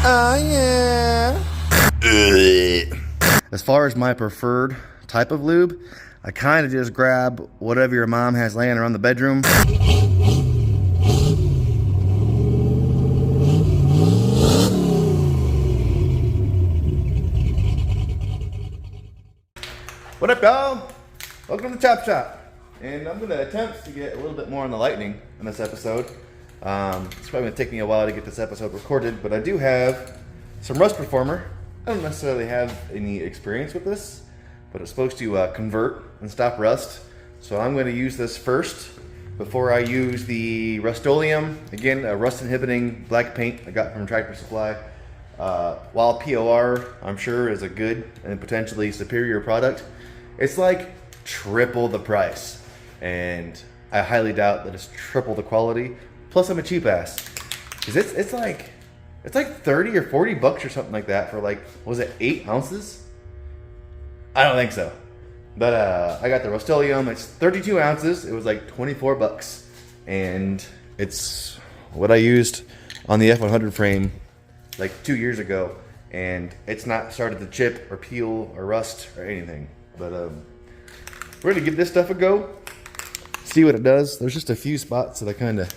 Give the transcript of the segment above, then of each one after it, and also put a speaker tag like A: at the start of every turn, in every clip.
A: Oh yeah. As far as my preferred type of lube, I kind of just grab whatever your mom has laying around the bedroom. What up, y'all? Welcome to Chop Shop. And I'm going to attempt to get a little bit more on the lightning in this episode. It's probably going to take me a while to get this episode recorded, but I do have some Rust Reformer. I don't necessarily have any experience with this, but it's supposed to convert and stop rust. So I'm going to use this first before I use the Rust-Oleum. Again, a rust-inhibiting black paint I got from Tractor Supply. While POR, I'm sure, is a good and potentially superior product, it's like triple the price. And I highly doubt that it's triple the quality. Plus, I'm a cheap ass. Because it's like 30 or 40 bucks or something like that for like, what was it, 8 ounces? I don't think so. But I got the Rust-Oleum. It's 32 ounces. It was like 24 bucks. And it's what I used on the F100 frame like 2 years ago. And it's not started to chip or peel or rust or anything. But we're going to give this stuff a go. See what it does. There's just a few spots that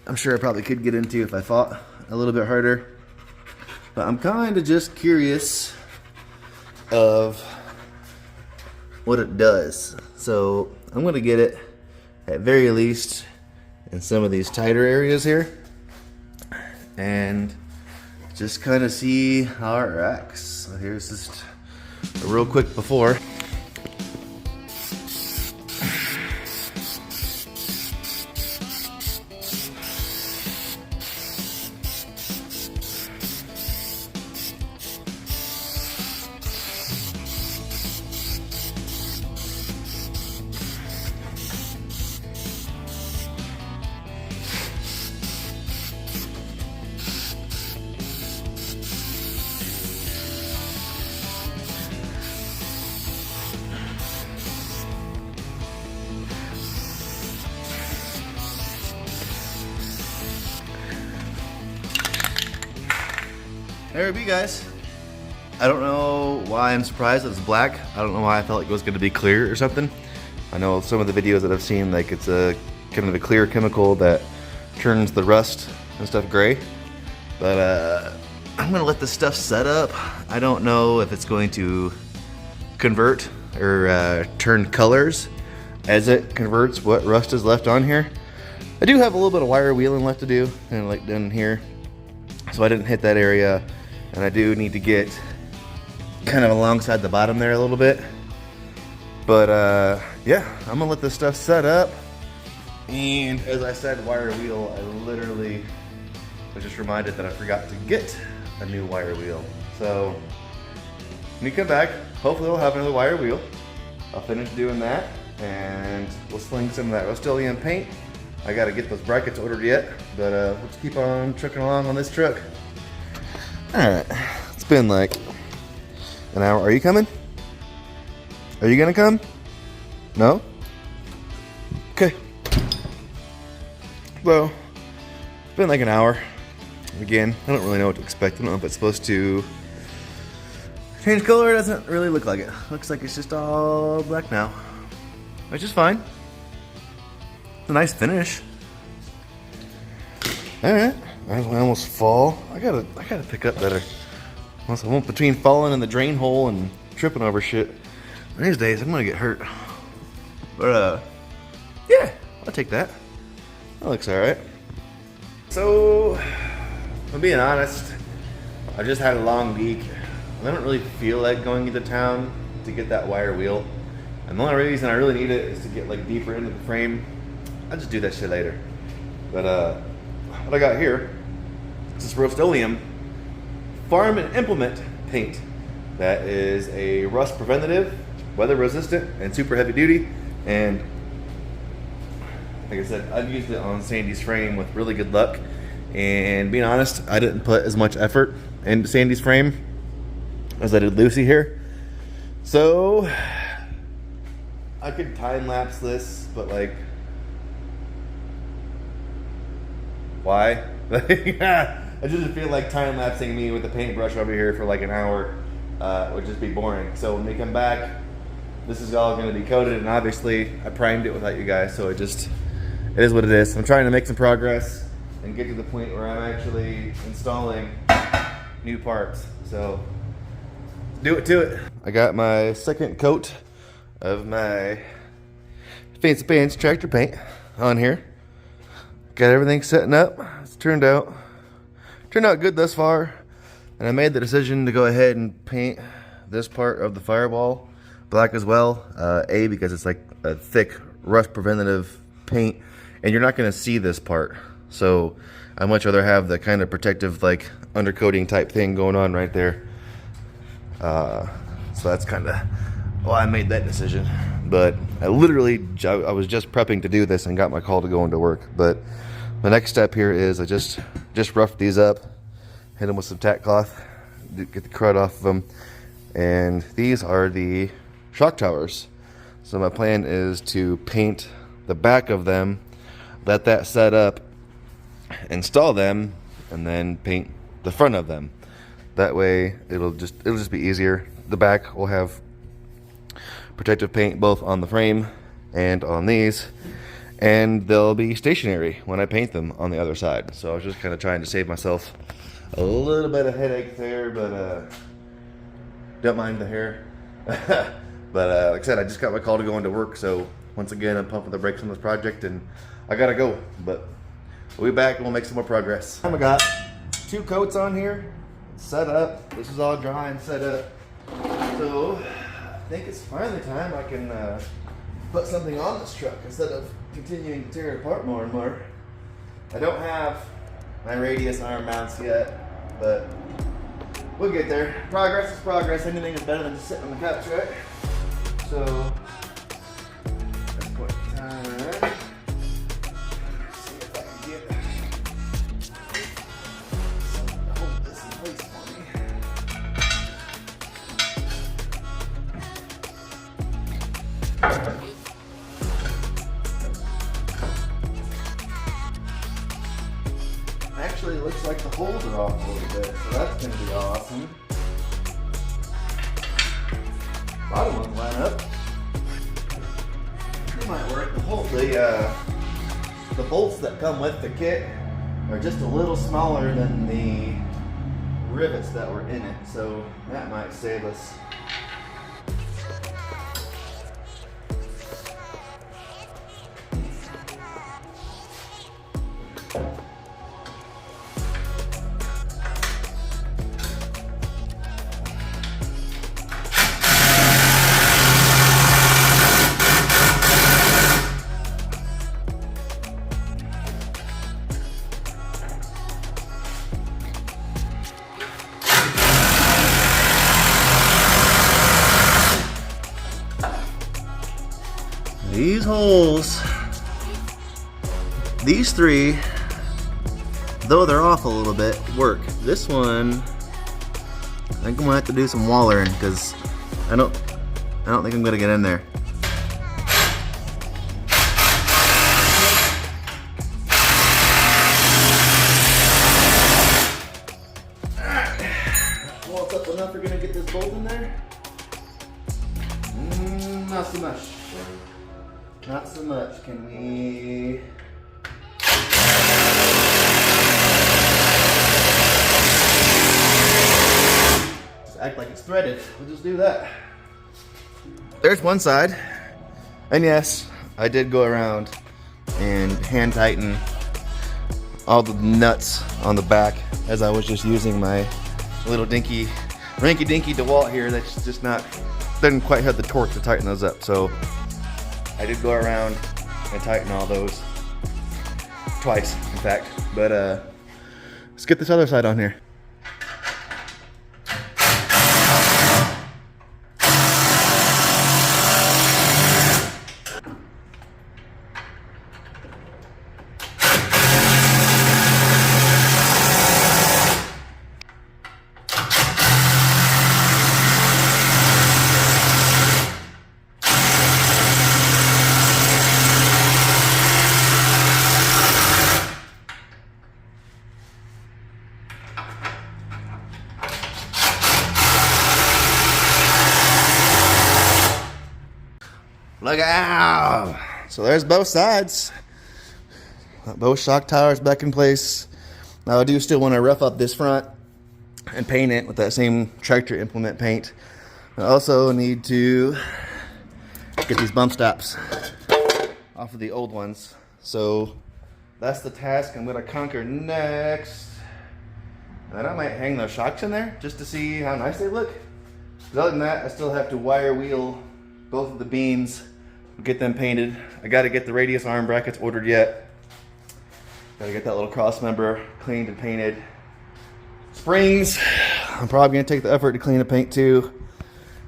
A: I'm sure I probably could get into if I fought a little bit harder. But I'm kind of just curious of what it does. So I'm going to get it at very least in some of these tighter areas here. And just kind of see how it reacts. So here's just a real quick before. There it be, guys. I don't know why I'm surprised that it's black. I don't know why I felt like it was going to be clear or something. I know some of the videos that I've seen, like it's a kind of a clear chemical that turns the rust and stuff gray. But I'm going to let this stuff set up. I don't know if it's going to convert or turn colors as it converts what rust is left on here. I do have a little bit of wire wheeling left to do, kind of like down here. So I didn't hit that area. And I do need to get kind of alongside the bottom there a little bit. But yeah, I'm gonna let this stuff set up. And as I said, wire wheel, I literally was just reminded that I forgot to get a new wire wheel. So when you come back, hopefully we'll have another wire wheel. I'll finish doing that and we'll sling some of that Rust-Oleum paint. I gotta get those brackets ordered yet, but let's keep on trucking along on this truck. Alright, it's been like an hour. Are you coming? Are you gonna come? No? Okay. Well, it's been like an hour. Again, I don't really know what to expect. I don't know if it's supposed to change color. It doesn't really look like it. Looks like it's just all black now, which is fine. It's a nice finish. Alright. I almost fall. I gotta pick up better. Once I won't between falling in the drain hole and tripping over shit. These days I'm gonna get hurt. But yeah, I'll take that. That looks alright. So, if I'm being honest, I just had a long week. I don't really feel like going into town to get that wire wheel. And the only reason I really need it is to get like deeper into the frame. I'll just do that shit later. But what I got here is this Rust-Oleum Farm and Implement paint. That is a rust preventative, weather resistant, and super heavy duty. And like I said, I've used it on Sandy's frame with really good luck. And being honest, I didn't put as much effort into Sandy's frame as I did Lucy here. So I could time lapse this, but like, why? I didn't feel like time lapsing me with the paintbrush over here for like an hour would just be boring. So when we come back, this is all going to be coated, and obviously I primed it without you guys, so it is what it is. I'm trying to make some progress and get to the point where I'm actually installing new parts. So do it to it. I got my second coat of my Fancy Pants tractor paint on here. Got everything setting up. It's turned out good thus far. And I made the decision to go ahead and paint this part of the firewall black as well. Because it's like a thick rust preventative paint, and you're not going to see this part. So I'd much rather have the kind of protective like undercoating type thing going on right there. So that's kind of why I made that decision. But I was just prepping to do this and got my call to go into work. But the next step here is I just roughed these up, hit them with some tack cloth, get the crud off of them. And these are the shock towers. So my plan is to paint the back of them, let that set up, install them, and then paint the front of them. That way it'll just be easier. The back will have protective paint both on the frame and on these, and they'll be stationary when I paint them on the other side. So I was just kind of trying to save myself a little bit of headache there, but don't mind the hair. But like I said, I just got my call to go into work, so once again I'm pumping the brakes on this project and I gotta go. But we'll be back and we'll make some more progress. I got 2 coats on here set up. This is all dry and set up, so I think it's finally time I can put something on this truck instead of continuing to tear it apart more and more. I don't have my radius arm mounts yet, but we'll get there. Progress is progress. Anything is better than just sitting on the couch, right? So let's put time. See if I can get something to hold this in place for me. Actually, it looks like the holes are off a little bit, so that's going to be awesome. Bottom ones line up. It might work. The bolts that come with the kit are just a little smaller than the rivets that were in it, so that might save us. These holes, these 3, though they're off a little bit, work. This one, I think I'm gonna have to do some wallering because I don't think I'm gonna get in there. Well, it's up enough. We're gonna get this bolt in there. Not so much. Not so much. Can we? Just act like it's threaded. We'll just do that. There's one side. And yes, I did go around and hand tighten all the nuts on the back as I was just using my little rinky dinky DeWalt here that's just didn't quite have the torque to tighten those up. So I did go around and tighten all those twice, in fact. But let's get this other side on here. Look out! So there's both sides. Both shock towers back in place. Now I do still want to rough up this front and paint it with that same tractor implement paint. I also need to get these bump stops off of the old ones. So that's the task I'm going to conquer next. And then I might hang those shocks in there just to see how nice they look. But other than that, I still have to wire wheel both of the beams, get them painted. I got to get the radius arm brackets ordered yet. Got to get that little cross member cleaned and painted. Springs, I'm probably going to take the effort to clean the paint too.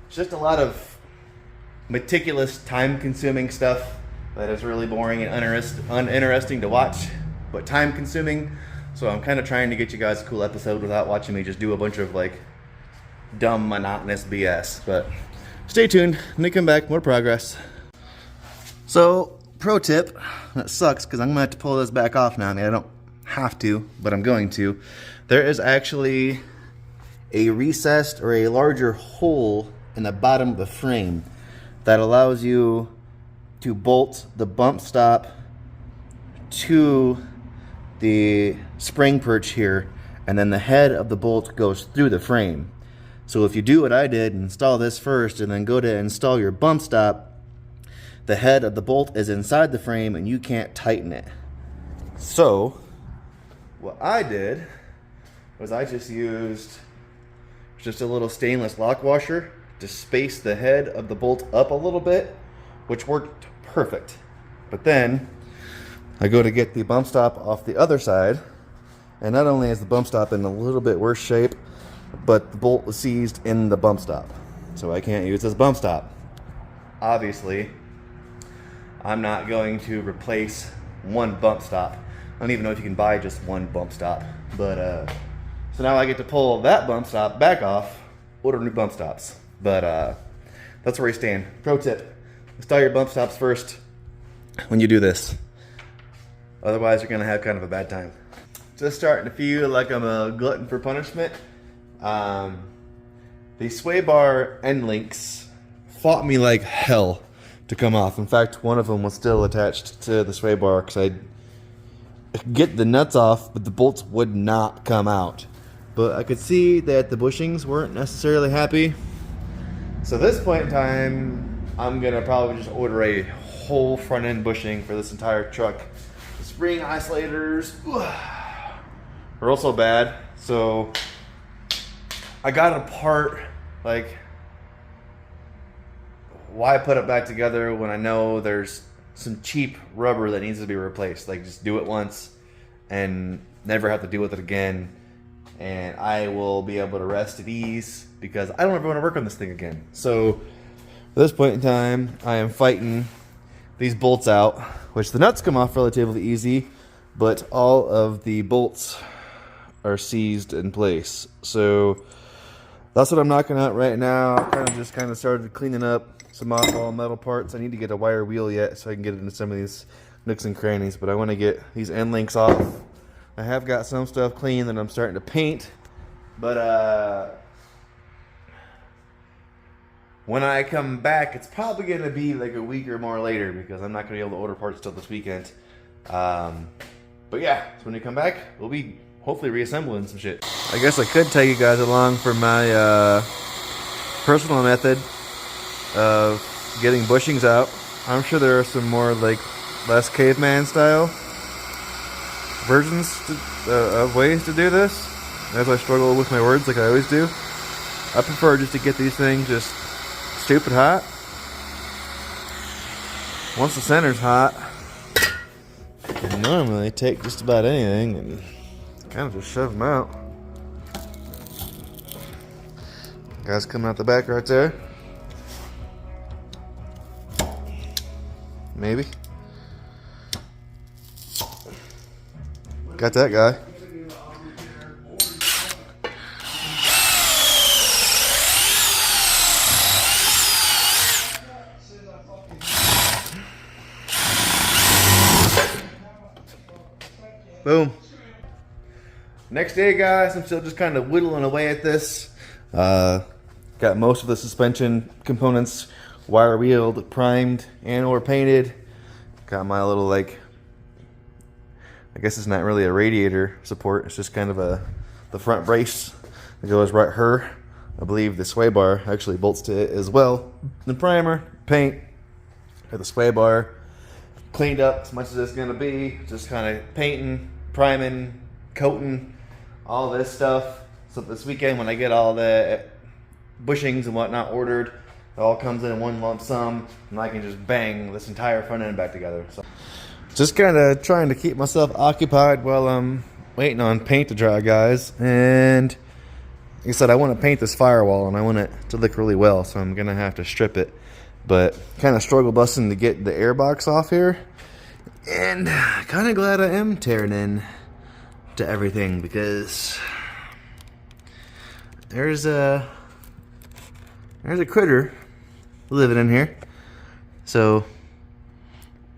A: It's just a lot of meticulous, time-consuming stuff that is really boring and uninteresting to watch, but time-consuming. So I'm kind of trying to get you guys a cool episode without watching me just do a bunch of like dumb, monotonous BS. But stay tuned. When we come back, more progress. So, pro tip, that sucks because I'm going to have to pull this back off now. I mean, I don't have to, but I'm going to. There is actually a recessed or a larger hole in the bottom of the frame that allows you to bolt the bump stop to the spring perch here, and then the head of the bolt goes through the frame. So if you do what I did, install this first and then go to install your bump stop, the head of the bolt is inside the frame and you can't tighten it. So what I did was I just used just a little stainless lock washer to space the head of the bolt up a little bit, which worked perfect. But then I go to get the bump stop off the other side, and not only is the bump stop in a little bit worse shape, but the bolt was seized in the bump stop, so I can't use this bump stop. Obviously, I'm not going to replace one bump stop. I don't even know if you can buy just one bump stop, but so now I get to pull that bump stop back off, order new bump stops. But that's where we stand. Pro tip, install your bump stops first when you do this. Otherwise, you're gonna have kind of a bad time. Just starting to feel like I'm a glutton for punishment. The sway bar end links fought me like hell to come off. In fact, one of them was still attached to the sway bar because I'd get the nuts off, but the bolts would not come out. But I could see that the bushings weren't necessarily happy. So at this point in time, I'm gonna probably just order a whole front end bushing for this entire truck. The spring isolators are also bad, so I got it apart. Like, why put it back together when I know there's some cheap rubber that needs to be replaced? Like, just do it once and never have to deal with it again, and I will be able to rest at ease because I don't ever want to work on this thing again. So at this point in time, I am fighting these bolts out, which the nuts come off relatively easy, but all of the bolts are seized in place. So that's what I'm knocking out right now. I just started cleaning up some off-all metal parts. I need to get a wire wheel yet so I can get into some of these nooks and crannies, but I want to get these end links off. I have got some stuff clean that I'm starting to paint, but when I come back, it's probably going to be like a week or more later because I'm not going to be able to order parts till this weekend. But yeah, so when we come back, we'll be hopefully reassembling some shit. I guess I could take you guys along for my personal method of getting bushings out. I'm sure there are some more like less caveman style versions of ways to do this. As I struggle with my words like I always do, I prefer just to get these things just stupid hot. Once the center's hot, I can normally take just about anything and kind of just shove them out. Guys coming out the back right there. Maybe. Got that guy. Boom. Next day, guys, I'm still just kind of whittling away at this. Got most of the suspension components wire wheeled, primed, and or painted. Got my little, like, I guess it's not really a radiator support. It's just kind of the front brace that goes right here. I believe the sway bar actually bolts to it as well. The primer, paint, or the sway bar, cleaned up as much as it's gonna be. Just kind of painting, priming, coating, all this stuff. So this weekend when I get all the bushings and whatnot ordered, it all comes in one lump sum, and I can just bang this entire front end back together. So just kind of trying to keep myself occupied while I'm waiting on paint to dry, guys. And like I said, I want to paint this firewall, and I want it to look really well, so I'm gonna have to strip it. But kind of struggle busting to get the air box off here, and kind of glad I am tearing in to everything, because there's a critter living in here. So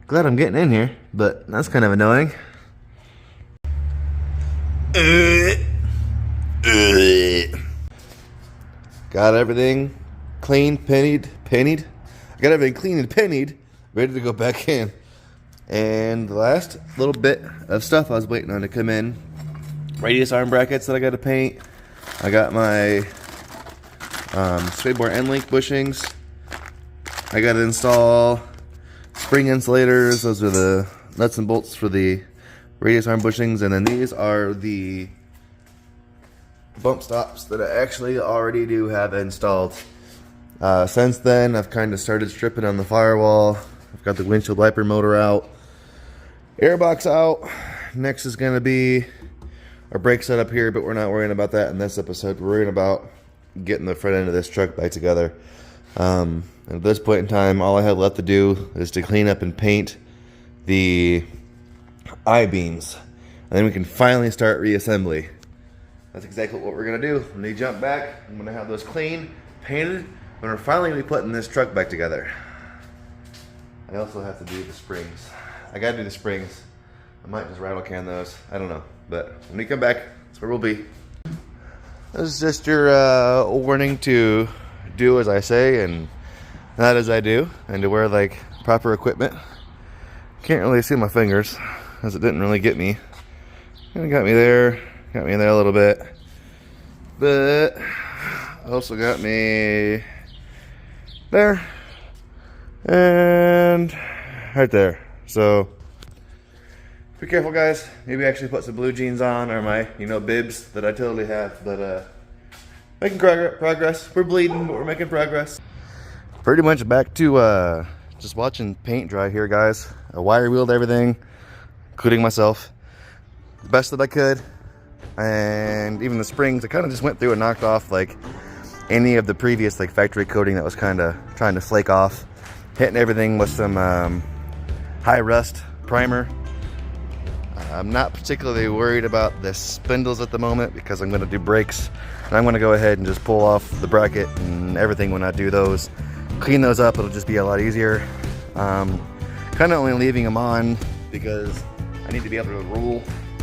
A: glad I'm getting in here, but that's kind of annoying. Got everything clean, pennied. I got everything clean and pennied, ready to go back in. And the last little bit of stuff I was waiting on to come in, radius arm brackets that I got to paint. I got my sway bar end link bushings. I got to install spring insulators. Those are the nuts and bolts for the radius arm bushings, and then these are the bump stops that I actually already do have installed. Since then, I've kind of started stripping on the firewall. I've got the windshield wiper motor out, airbox out. Next is going to be our brake setup here, but we're not worrying about that in this episode. We're worrying about getting the front end of this truck back together. At this point in time, all I have left to do is to clean up and paint the I-beams, and then we can finally start reassembly. That's exactly what we're going to do. When we jump back, I'm going to have those clean, painted, and we're finally going to be putting this truck back together. I also have to do the springs. I got to do the springs. I might just rattle can those. I don't know. But when we come back, that's where we'll be. This is just your warning to do as I say and not as I do, and to wear like proper equipment. Can't really see my fingers as it didn't really get me. It got me there a little bit, but also got me there and right there. So be careful, guys. Maybe actually put some blue jeans on, or my bibs that I totally have. But making progress. We're bleeding, but we're making progress. Pretty much back to just watching paint dry here, guys. I wire wheeled everything, including myself, the best that I could. And even the springs, I kind of just went through and knocked off like any of the previous like factory coating that was kind of trying to flake off. Hitting everything with some high rust primer. I'm not particularly worried about the spindles at the moment because I'm going to do brakes. And I'm going to go ahead and just pull off the bracket and everything when I do those. Clean those up, it'll just be a lot easier. Kind of only leaving them on because I need to be able to roll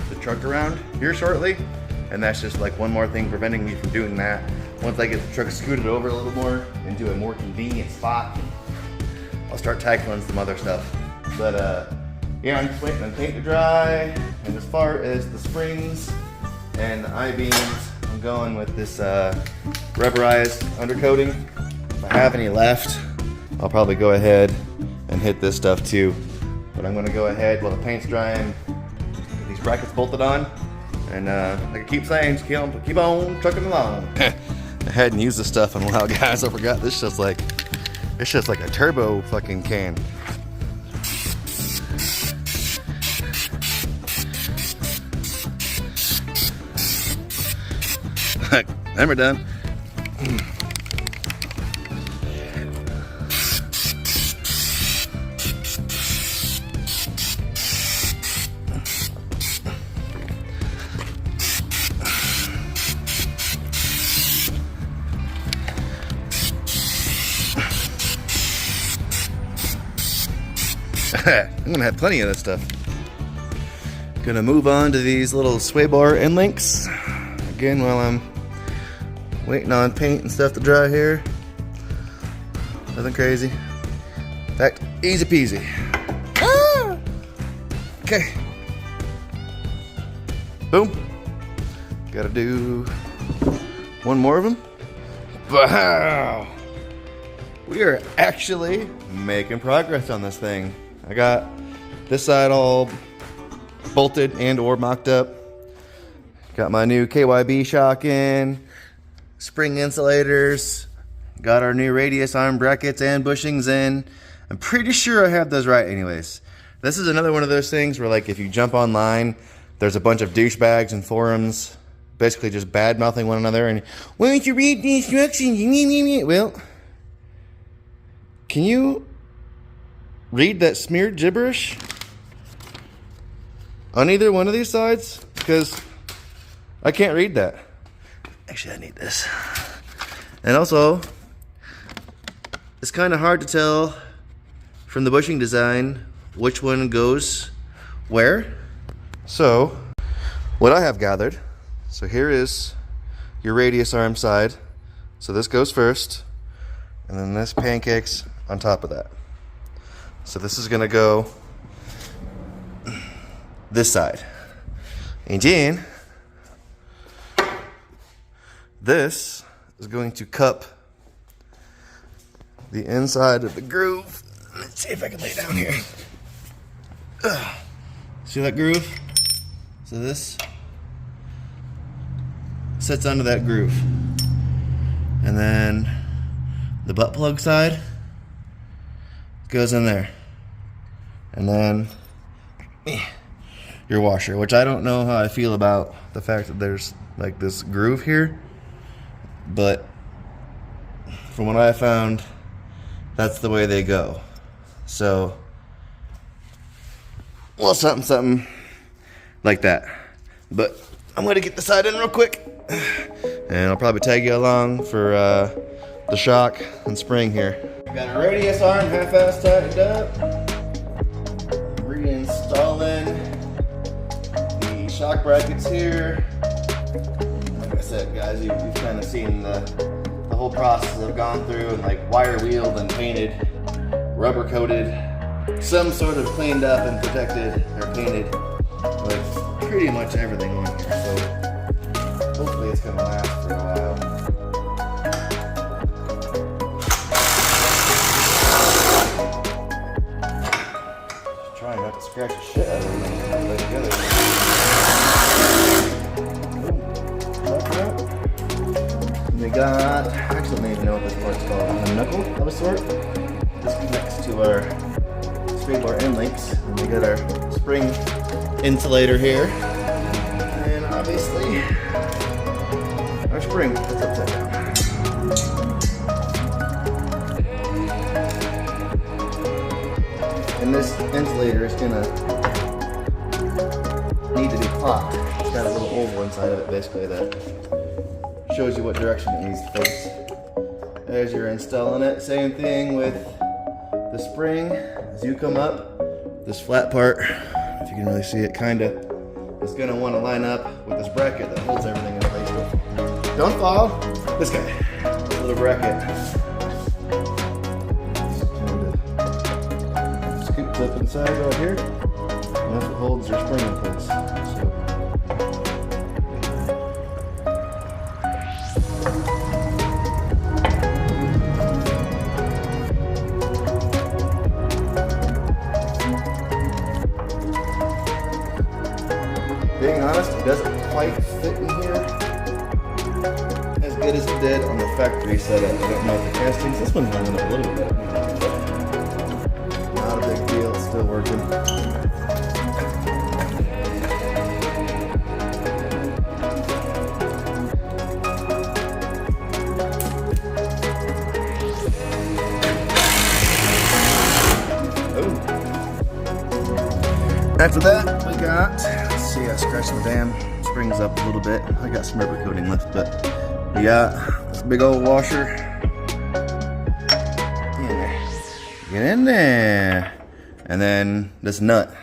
A: the truck around here shortly, and that's just like one more thing preventing me from doing that. Once I get the truck scooted over a little more into a more convenient spot, I'll start tackling some other stuff. But yeah, I'm just waiting on paint to dry, and as far as the springs and the I-beams, I'm going with this rubberized undercoating. If I have any left, I'll probably go ahead and hit this stuff too. But I'm going to go ahead while the paint's drying, get these brackets bolted on, and like I keep saying, just keep on trucking along. I hadn't used this stuff in a while, guys. I forgot this just like a turbo fucking can. Then we're done. I'm gonna have plenty of this stuff. Gonna move on to these little sway bar end links again while I'm waiting on paint and stuff to dry here. Nothing crazy. In fact, easy peasy. Ah! Okay. Boom. Gotta do one more of them. Wow. We are actually making progress on this thing. I got this side all bolted and or mocked up. Got my new KYB shock in, spring insulators, got our new radius arm brackets and bushings in. I'm pretty sure I have those right anyways. This is another one of those things where, like, if you jump online, there's a bunch of douchebags and forums basically just bad-mouthing one another and, why don't you read the instructions? Well, can you read that smeared gibberish on either one of these sides? Because I can't read that. Actually, I need this. And also, it's kind of hard to tell from the bushing design which one goes where. So, what I have gathered, so here is your radius arm side. So this goes first, and then this pancakes on top of that. So this is gonna go this side. And then this is going to cup the inside of the groove. Let's see if I can lay down here. See that groove? So this sits under that groove. And then the butt plug side goes in there. And then your washer, which I don't know how I feel about the fact that there's like this groove here. But from what I found, that's the way they go. So, well, something like that. But I'm gonna get the side in real quick, and I'll probably tag you along for the shock and spring here. Got a radius arm half-ass tightened up. Reinstalling the shock brackets here. Like I said, guys, you've kind of seen the whole process I've gone through, and like wire wheeled and painted, rubber coated, some sort of cleaned up and protected or painted, with pretty much everything on here. So hopefully it's gonna last for a while. Just trying not to scratch the shit out of it together. We got, actually I don't even know what this part's called, a knuckle of a sort. This connects to our spring bar end links. And we got our spring insulator here. And obviously, our spring is upside down. And this insulator is gonna need to be clocked. It's got a little oval inside of it basically that shows you what direction it needs to face. As you're installing it, same thing with the spring. As you come up, this flat part, if you can really see it, kinda, is gonna wanna line up with this bracket that holds everything in place. Don't fall. This guy, this little bracket. Scoops up inside right here, and that's what holds your spring in place. So, being honest, it doesn't quite fit in here as good as it did on the factory setup. I don't know if the castings, this one's lining up a little bit. Not a big deal, it's still working. After that, we got, let's see, I scratched the damn springs up a little bit. I got some rubber coating left, but we got this big old washer. Get in there. And then this nut.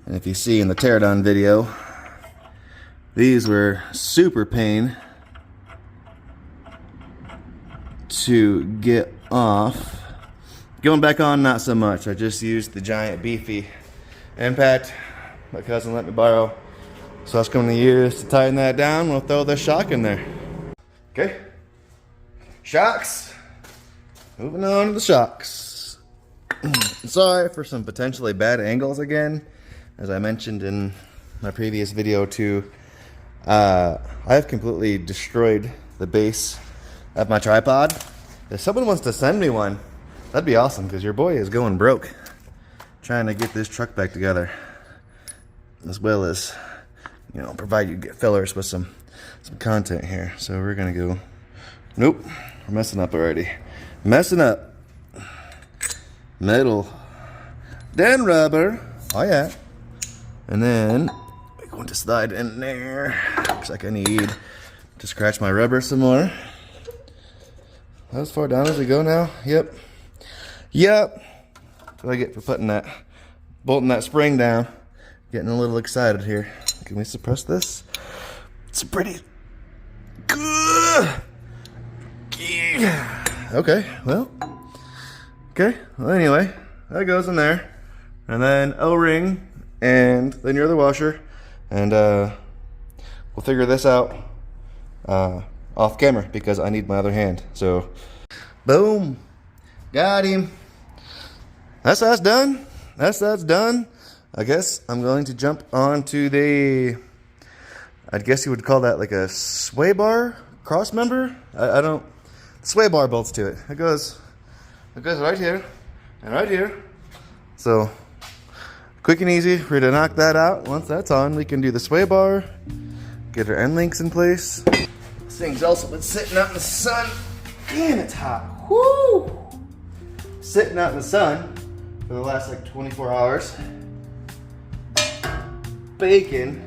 A: And if you see in the teardown video, these were super pain to get off Going back on, not so much. I just used the giant beefy impact my cousin let me borrow. So that's going to use to tighten that down. We'll throw the shock in there. Okay. Shocks. Moving on to the shocks. Sorry for some potentially bad angles again. As I mentioned in my previous video too, I have completely destroyed the base of my tripod. If someone wants to send me one, that'd be awesome, because your boy is going broke trying to get this truck back together, as well as, you know, provide you fillers with some content here. So we're gonna go, nope, we're messing up already. Messing up. Metal. Then rubber. Oh yeah. And then we're going to slide in there. Looks like I need to scratch my rubber some more. As far down as we go now. Yep. Yep. That's what I get for putting that, bolting that spring down. Getting a little excited here. Can we suppress this? It's pretty good. Okay, well. Okay, well anyway, that goes in there. And then O-ring, and then your other washer. And we'll figure this out off camera, because I need my other hand. So, boom. Got him. That's done. That's done. I guess I'm going to jump onto the, I guess you would call that like a sway bar cross member. I don't, sway bar bolts to it. It goes right here and right here. So quick and easy for you to knock that out. Once that's on, we can do the sway bar, get our end links in place. This thing's also been sitting out in the sun. Damn, it's hot. Woo! Sitting out in the sun for the last like 24 hours. Baking,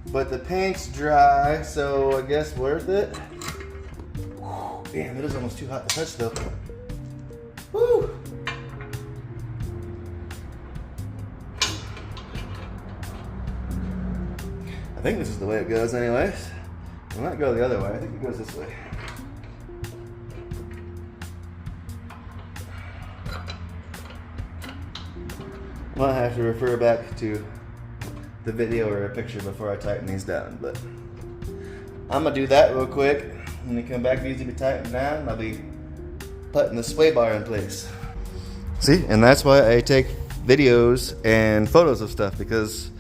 A: but the paint's dry, so I guess worth it. Whew, damn, it is almost too hot to touch though. Woo! I think this is the way it goes anyways. It might go the other way. I think it goes this way. Might have to refer back to the video or a picture before I tighten these down, but I'm gonna do that real quick. When they come back, these will be tightened down. I'll be putting the sway bar in place. See, and that's why I take videos and photos of stuff, because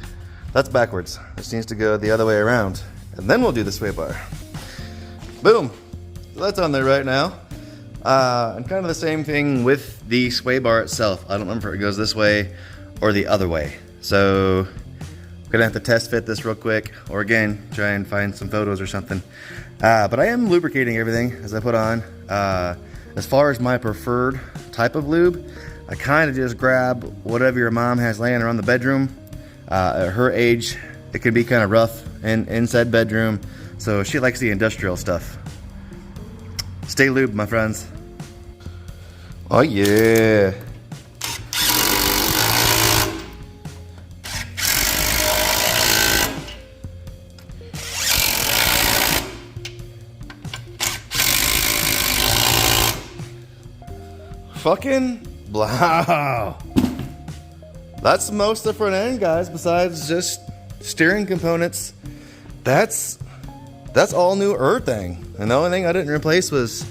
A: that's backwards. This needs to go the other way around, and then we'll do the sway bar. Boom. So that's on there right now. And kind of the same thing with the sway bar itself. I don't remember if it goes this way or the other way. So gonna have to test fit this real quick, or again, try and find some photos or something. But I am lubricating everything as I put on. As far as my preferred type of lube, I kind of just grab whatever your mom has laying around the bedroom. At her age, it can be kind of rough inside bedroom, so she likes the industrial stuff. Stay lubed, my friends. Oh yeah. Fucking wow. That's the most different end, guys, besides just steering components. That's all new thing. And the only thing I didn't replace was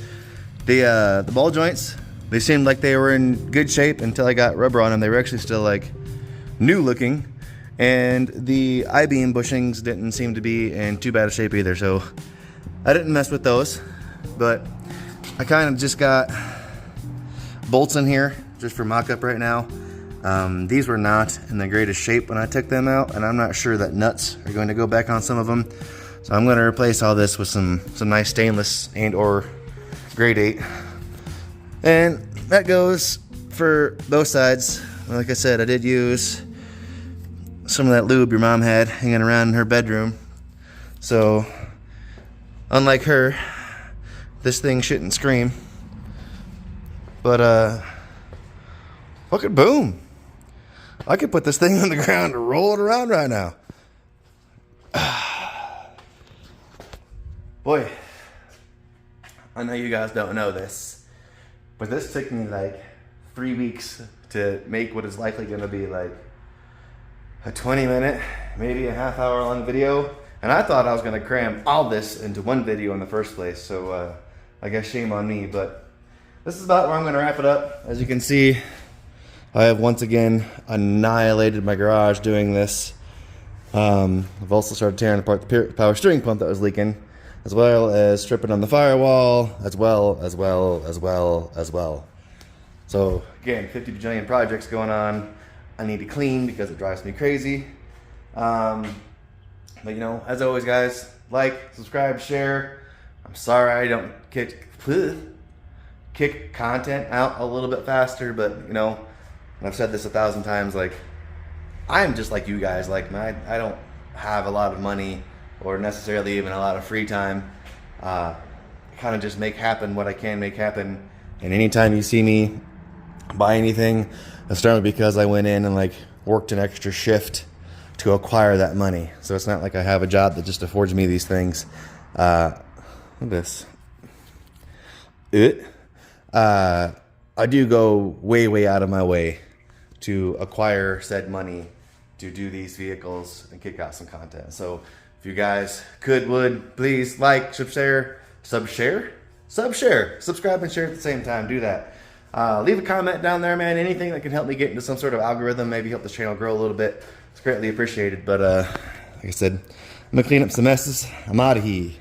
A: the ball joints. They seemed like they were in good shape until I got rubber on them. They were actually still like new looking. And the I-beam bushings didn't seem to be in too bad a shape either. So I didn't mess with those. But I kind of just got bolts in here just for mock-up right now. These were not in the greatest shape when I took them out, and I'm not sure that nuts are going to go back on some of them. So I'm going to replace all this with some nice stainless and or grade 8. And that goes for both sides. Like I said, I did use some of that lube your mom had hanging around in her bedroom. So unlike her, this thing shouldn't scream. But fucking boom. I could put this thing on the ground and roll it around right now. Boy, I know you guys don't know this, but this took me like 3 weeks to make what is likely going to be like a 20-minute, maybe a half-hour long video. And I thought I was going to cram all this into one video in the first place. So I guess shame on me. But this is about where I'm going to wrap it up. As you can see, I have once again annihilated my garage doing this. I've also started tearing apart the power steering pump that was leaking, as well as stripping on the firewall, as well. So again, 50 bajillion projects going on. I need to clean because it drives me crazy. But you know, as always, guys, like, subscribe, share. I'm sorry I don't kick content out a little bit faster, but you know, and I've said this 1,000 times, like, I'm just like you guys. Like, I don't have a lot of money or necessarily even a lot of free time. Kind of just make happen what I can make happen. And anytime you see me buy anything, it's normally because I went in and like worked an extra shift to acquire that money. So it's not like I have a job that just affords me these things. Look at this. I do go way out of my way to acquire said money to do these vehicles and kick out some content. So if you guys would please like, subscribe and share, at the same time. Do that. Leave a comment down there, man. Anything that can help me get into some sort of algorithm, maybe help this channel grow a little bit. It's greatly appreciated. But like I said, I'm gonna clean up some messes. I'm out of here.